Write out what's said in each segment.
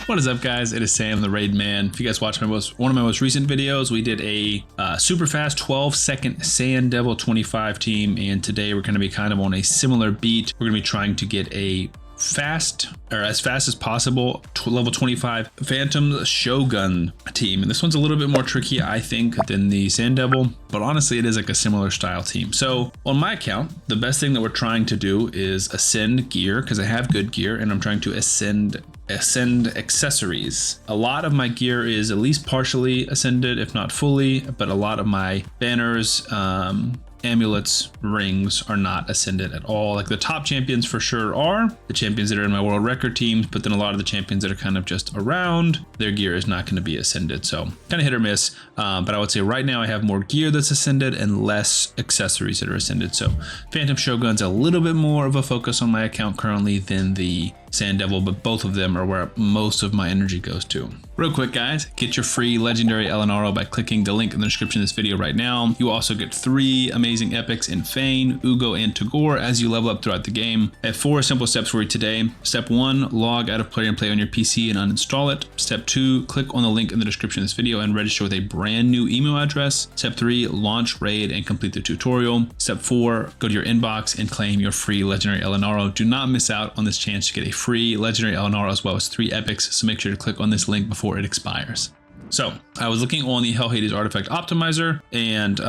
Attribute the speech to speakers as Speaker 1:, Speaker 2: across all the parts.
Speaker 1: What is up, guys? It is Sam, the Raid Man. If you guys watched one of my most recent videos, we did a super fast 12-second Sand Devil 25 team, and today we're going to be kind of on a similar beat. We're going to be trying to get a fast, or as fast as possible, level 25 Phantom Shogun team. And this one's a little bit more tricky, I think, than the Sand Devil, but honestly, it is like a similar style team. So on my account, the best thing that we're trying to do is ascend gear, because I have good gear, and I'm trying to ascend accessories. A lot of my gear is at least partially ascended, if not fully, but a lot of my banners, amulets, rings are not ascended at all. Like the top champions for sure are the champions that are in my world record teams, but then a lot of the champions that are kind of just around, their gear is not going to be ascended. So kind of hit or miss, but I would say right now I have more gear that's ascended and less accessories that are ascended. So Phantom Shogun's a little bit more of a focus on my account currently than the Sand Devil, but both of them are where most of my energy goes to. Real quick, guys, get your free legendary Elinaro by clicking the link in the description of this video right now. You also get 3 amazing epics in Fane, Ugo, and Tagore as you level up throughout the game. I have 4 simple steps for you today. Step 1, log out of Play and Play on your PC and uninstall it. Step 2, click on the link in the description of this video and register with a brand new email address. Step 3, launch Raid and complete the tutorial. Step 4, go to your inbox and claim your free legendary Elinaro. Do not miss out on this chance to get a free legendary Elinaro as well as 3 epics, so make sure to click on this link before it expires. So I was looking on the Hell Hades artifact optimizer and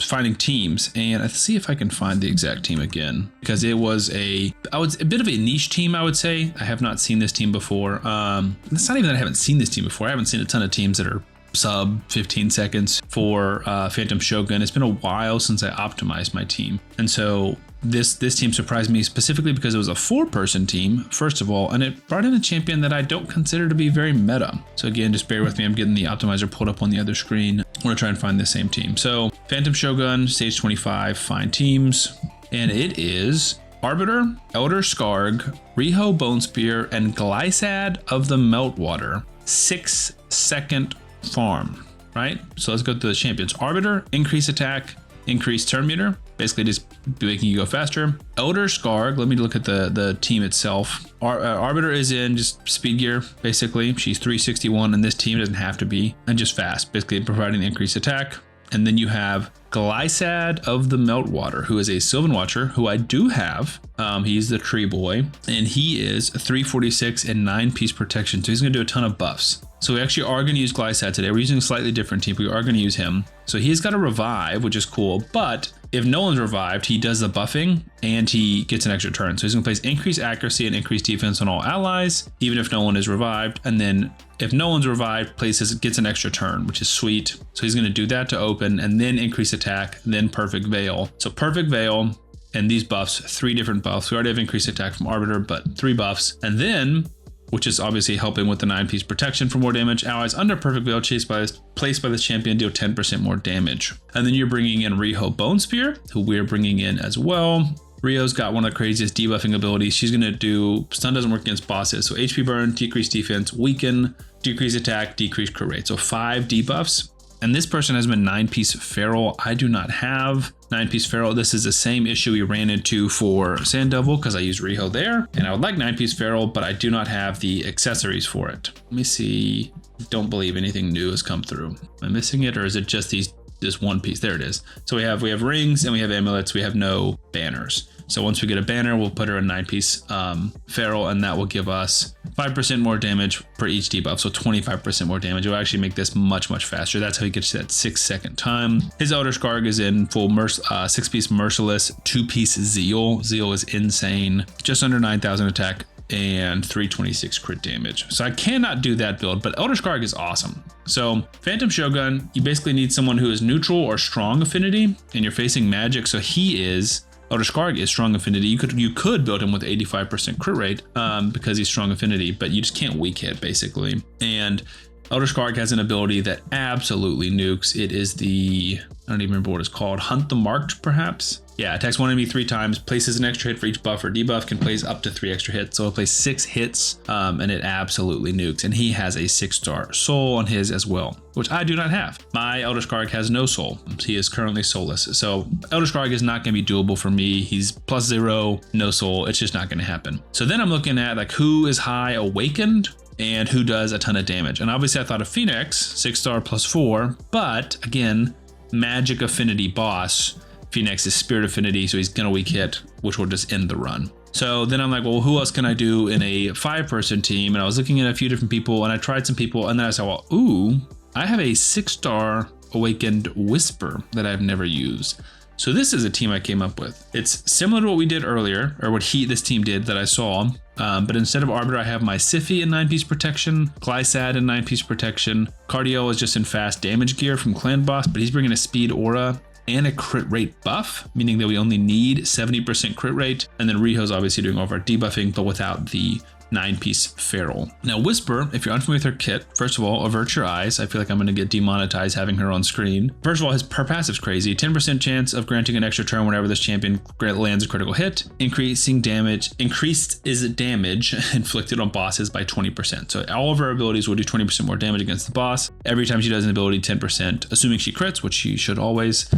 Speaker 1: finding teams, and let's see if I can find the exact team again, because it was a bit of a niche team, I would say. I have not seen this team before. It's not even that I haven't seen this team before. I haven't seen a ton of teams that are sub 15 seconds for Phantom Shogun. It's been a while since I optimized my team, and so this team surprised me specifically because it was a 4-person team, first of all, and it brought in a champion that I don't consider to be very meta. So again, just bear with me. I'm getting the optimizer pulled up on the other screen. I'm gonna try and find the same team. So Phantom Shogun, stage 25, find teams, and it is Arbiter, Elder Skarg, Riho Bonespear, and Glysad of the Meltwater. 6-second farm, right? So let's go through the champions. Arbiter, increase attack, increase turn meter, basically just making you go faster. Elder Skarg, let me look at the team itself. Arbiter is in just speed gear, basically. She's 361, and this team doesn't have to be, and just fast, basically providing increased attack. And then you have Glysad of the Meltwater, who is a Sylvan Watcher, who I do have. He's the tree boy, and he is 346 and 9-piece protection, so he's gonna do a ton of buffs. So we actually are gonna use Glysad today. We're using a slightly different team, but we are gonna use him. So he's got a revive, which is cool, but if no one's revived, he does the buffing and he gets an extra turn. So he's gonna place increased accuracy and increased defense on all allies, even if no one is revived. And then if no one's revived, gets an extra turn, which is sweet. So he's gonna do that to open, and then increase attack, then Perfect Veil. So Perfect Veil and these buffs, 3 different buffs. We already have increased attack from Arbiter, but 3 buffs. And then, which is obviously helping with the 9-piece protection for more damage, allies under Perfect Veil placed by this champion deal 10% more damage. And then you're bringing in Riho Bonespear, who we're bringing in as well. Rio's got one of the craziest debuffing abilities. She's gonna do, stun doesn't work against bosses, so HP burn, decrease defense, weaken, decrease attack, decrease crit rate. So 5 debuffs. And this person has been 9-piece feral. I do not have 9-piece feral. This is the same issue we ran into for Sand Devil, because I used Riho there, and I would like 9-piece feral, but I do not have the accessories for it. Let me see. Don't believe anything new has come through. Am I missing it, or is it just this one piece? There it is. So we have rings and we have amulets. We have no banners. So once we get a banner, we'll put her in 9-piece feral, and that will give us 5% more damage per each debuff. So 25% more damage. It will actually make this much, much faster. That's how he gets to that 6-second time. His Elder Skarg is in full 6-piece Merciless, 2-piece Zeal. Zeal is insane. Just under 9,000 attack and 326 crit damage. So I cannot do that build, but Elder Skarg is awesome. So Phantom Shogun, you basically need someone who is neutral or strong affinity, and you're facing magic. So Elder Skarg is strong affinity. You could build him with 85% crit rate because he's strong affinity, but you just can't weak hit basically. And Elder Skarg has an ability that absolutely nukes. It is I don't even remember what it's called. Hunt the Marked, perhaps? Yeah, attacks one enemy 3 times, places an extra hit for each buff or debuff, can place up to 3 extra hits. So it'll place 6 hits, and it absolutely nukes. And he has a 6-star soul on his as well, which I do not have. My Elder Skarg has no soul. He is currently soulless. So Elder Skarg is not gonna be doable for me. He's +0, no soul. It's just not gonna happen. So then I'm looking at like who is high awakened. and who does a ton of damage. And obviously I thought of Phoenix, 6-star +4, but again, magic affinity boss. Phoenix is spirit affinity, so he's gonna weak hit, which will just end the run. So then I'm like, well, who else can I do in a 5-person team? And I was looking at a few different people, and I tried some people, and then I said, well, ooh, I have a 6-star awakened Whisper that I've never used. So this is a team I came up with. It's similar to what we did earlier, or what this team did that I saw. But instead of Arbiter, I have my Siphi in 9-piece protection, Glysad in 9-piece protection. Cardiel is just in fast damage gear from Clan Boss, but he's bringing a speed aura and a crit rate buff, meaning that we only need 70% crit rate. And then Riho's obviously doing all of our debuffing, but without the 9-piece Feral. Now Whisper, if you're unfamiliar with her kit, first of all, avert your eyes. I feel like I'm going to get demonetized having her on screen. First of all, her passive's crazy. 10% chance of granting an extra turn whenever this champion lands a critical hit. Increased is damage inflicted on bosses by 20%. So all of her abilities will do 20% more damage against the boss. Every time she does an ability, 10%, assuming she crits, which she should always,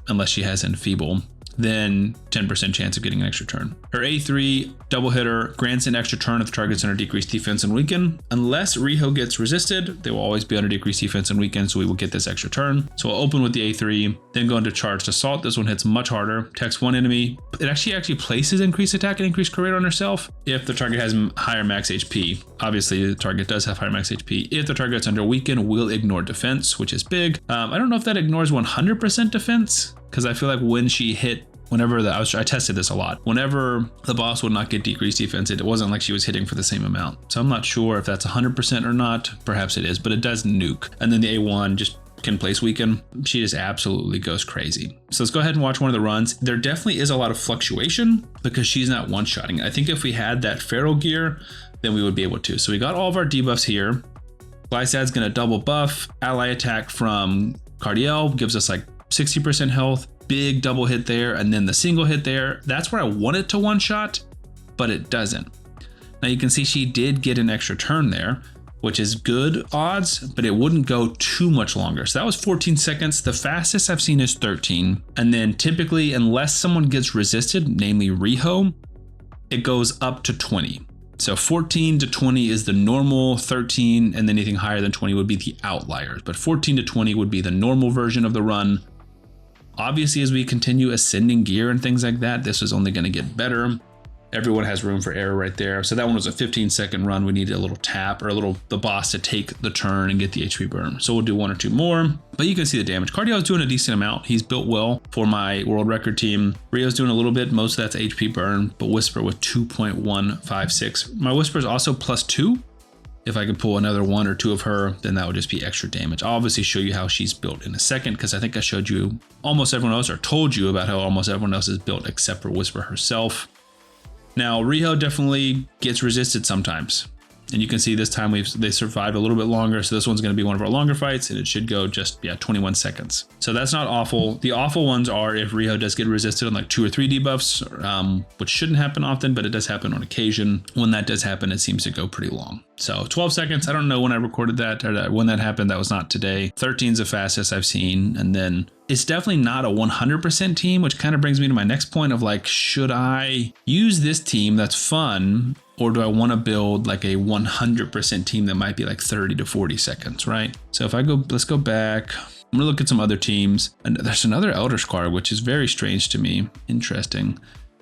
Speaker 1: unless she has Enfeeble. Then 10% chance of getting an extra turn. Her A3 double hitter grants an extra turn if the target's under decreased defense and weaken. Unless Riho gets resisted, they will always be under decreased defense and weaken, so we will get this extra turn. So we'll open with the A3, then go into charged assault. This one hits much harder, attacks one enemy. It actually places increased attack and increased crit rate on herself if the target has higher max HP. Obviously, the target does have higher max HP. If the target's under weaken, will ignore defense, which is big. I don't know if that ignores 100% defense, because I feel like when she hit, I tested this a lot. Whenever the boss would not get decreased defense, it wasn't like she was hitting for the same amount. So I'm not sure if that's 100% or not. Perhaps it is, but it does nuke. And then the A1 just can place weaken. She just absolutely goes crazy. So let's go ahead and watch one of the runs. There definitely is a lot of fluctuation because she's not one-shotting. I think if we had that Feral gear, then we would be able to. So we got all of our debuffs here. Glysad's gonna double buff. Ally attack from Cardiel gives us like 60% health. Big double hit there, and then the single hit there. That's where I want it to one-shot, but it doesn't. Now you can see she did get an extra turn there, which is good odds, but it wouldn't go too much longer. So that was 14 seconds. The fastest I've seen is 13. And then typically, unless someone gets resisted, namely Riho, it goes up to 20. So 14 to 20 is the normal, 13, and then anything higher than 20 would be the outliers. But 14 to 20 would be the normal version of the run. Obviously, as we continue ascending gear and things like that, this is only going to get better. Everyone has room for error right there. So that one was a 15-second run. We needed a little tap or the boss to take the turn and get the HP burn. So we'll do one or two more, but you can see the damage. Cardio is doing a decent amount. He's built well for my world record team. Rio's doing a little bit. Most of that's HP burn, but Whisper with 2.156. My Whisper is also +2. If I could pull another one or two of her, then that would just be extra damage. I'll obviously show you how she's built in a second, because I think I showed you almost everyone else, or told you about how almost everyone else is built except for Whisper herself. Now, Riho definitely gets resisted sometimes. And you can see this time they survived a little bit longer. So this one's going to be one of our longer fights, and it should go just 21 seconds. So that's not awful. The awful ones are if Riho does get resisted on like 2 or 3 debuffs, which shouldn't happen often, but it does happen on occasion. When that does happen, it seems to go pretty long. So 12 seconds. I don't know when I recorded that or when that happened. That was not today. 13 is the fastest I've seen. And then it's definitely not a 100% team, which kind of brings me to my next point of like, should I use this team that's fun, or do I want to build like a 100% team that might be like 30 to 40 seconds, right? So if I go, let's go back. I'm gonna look at some other teams. And there's another Eldritch card, which is very strange to me. Interesting.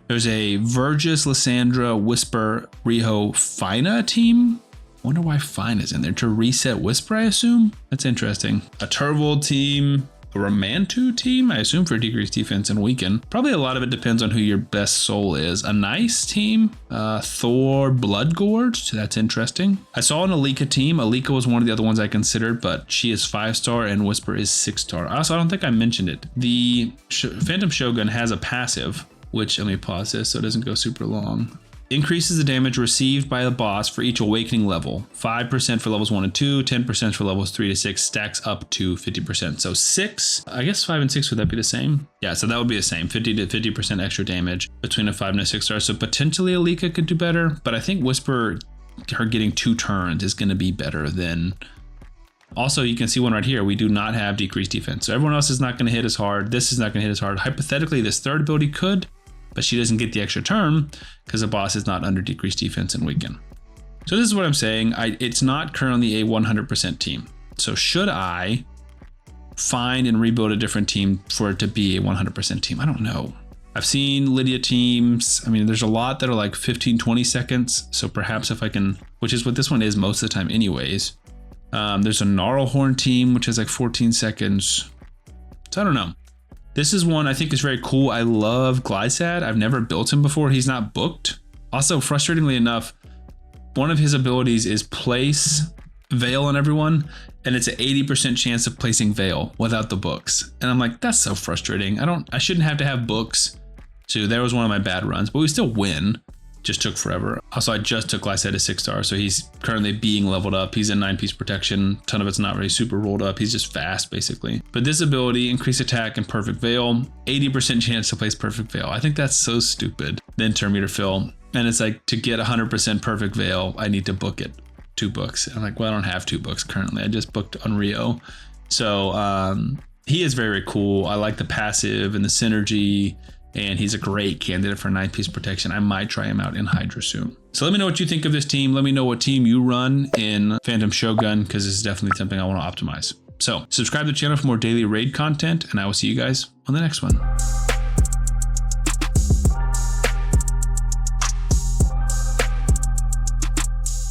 Speaker 1: There's a Vergis, Lysandra, Whisper, Riho, Fina team. Wonder why Fina's in there. To reset Whisper, I assume? That's interesting. A Turvold team. A Romantu team, I assume, for decreased defense and weaken. Probably a lot of it depends on who your best soul is. A nice team, Thor Bloodgorge, that's interesting. I saw an Alika team. Alika was one of the other ones I considered, but she is 5-star and Whisper is 6-star. Also, I don't think I mentioned it. The Phantom Shogun has a passive, which, let me pause this so it doesn't go super long. Increases the damage received by the boss for each awakening level. 5% for levels 1 and 2, 10% for levels 3 to 6, stacks up to 50%. So 6, I guess 5 and 6, would that be the same? Yeah, so that would be the same, 50 to 50% extra damage between a 5 and a 6-star. So potentially Alika could do better, but I think Whisper, her getting 2 turns is going to be better than... Also, you can see one right here. We do not have decreased defense. So everyone else is not going to hit as hard. This is not going to hit as hard. Hypothetically, this third ability could, but she doesn't get the extra turn because the boss is not under decreased defense and weaken. So this is what I'm saying. It's not currently a 100% team. So should I find and rebuild a different team for it to be a 100% team? I don't know. I've seen Lydia teams. I mean, there's a lot that are like 15, 20 seconds. So perhaps if I can, which is what this one is most of the time anyways. There's a Gnarlhorn team, which is like 14 seconds. So I don't know. This is one I think is very cool. I love Glysad. I've never built him before. He's not booked. Also, frustratingly enough, one of his abilities is place Veil on everyone, and it's an 80% chance of placing Veil without the books. And I'm like, that's so frustrating. I shouldn't have to have books. So there was one of my bad runs, but we still win. Just took forever. Also, I just took Glysad to 6-star, so he's currently being leveled up. He's in 9-piece protection. A ton of it's not really super rolled up. He's just fast, basically. But this ability, increase attack and perfect Veil, 80% chance to place perfect Veil. I think that's so stupid. Then turn meter fill. And it's like, to get 100% perfect Veil, I need to book it. 2 books. And I'm like, well, I don't have 2 books currently. I just booked on Rio. So he is very cool. I like the passive and the synergy. And he's a great candidate for 9-piece protection. I might try him out in Hydra soon. So let me know what you think of this team. Let me know what team you run in Phantom Shogun, because this is definitely something I want to optimize. So subscribe to the channel for more daily raid content, and I will see you guys on the next one.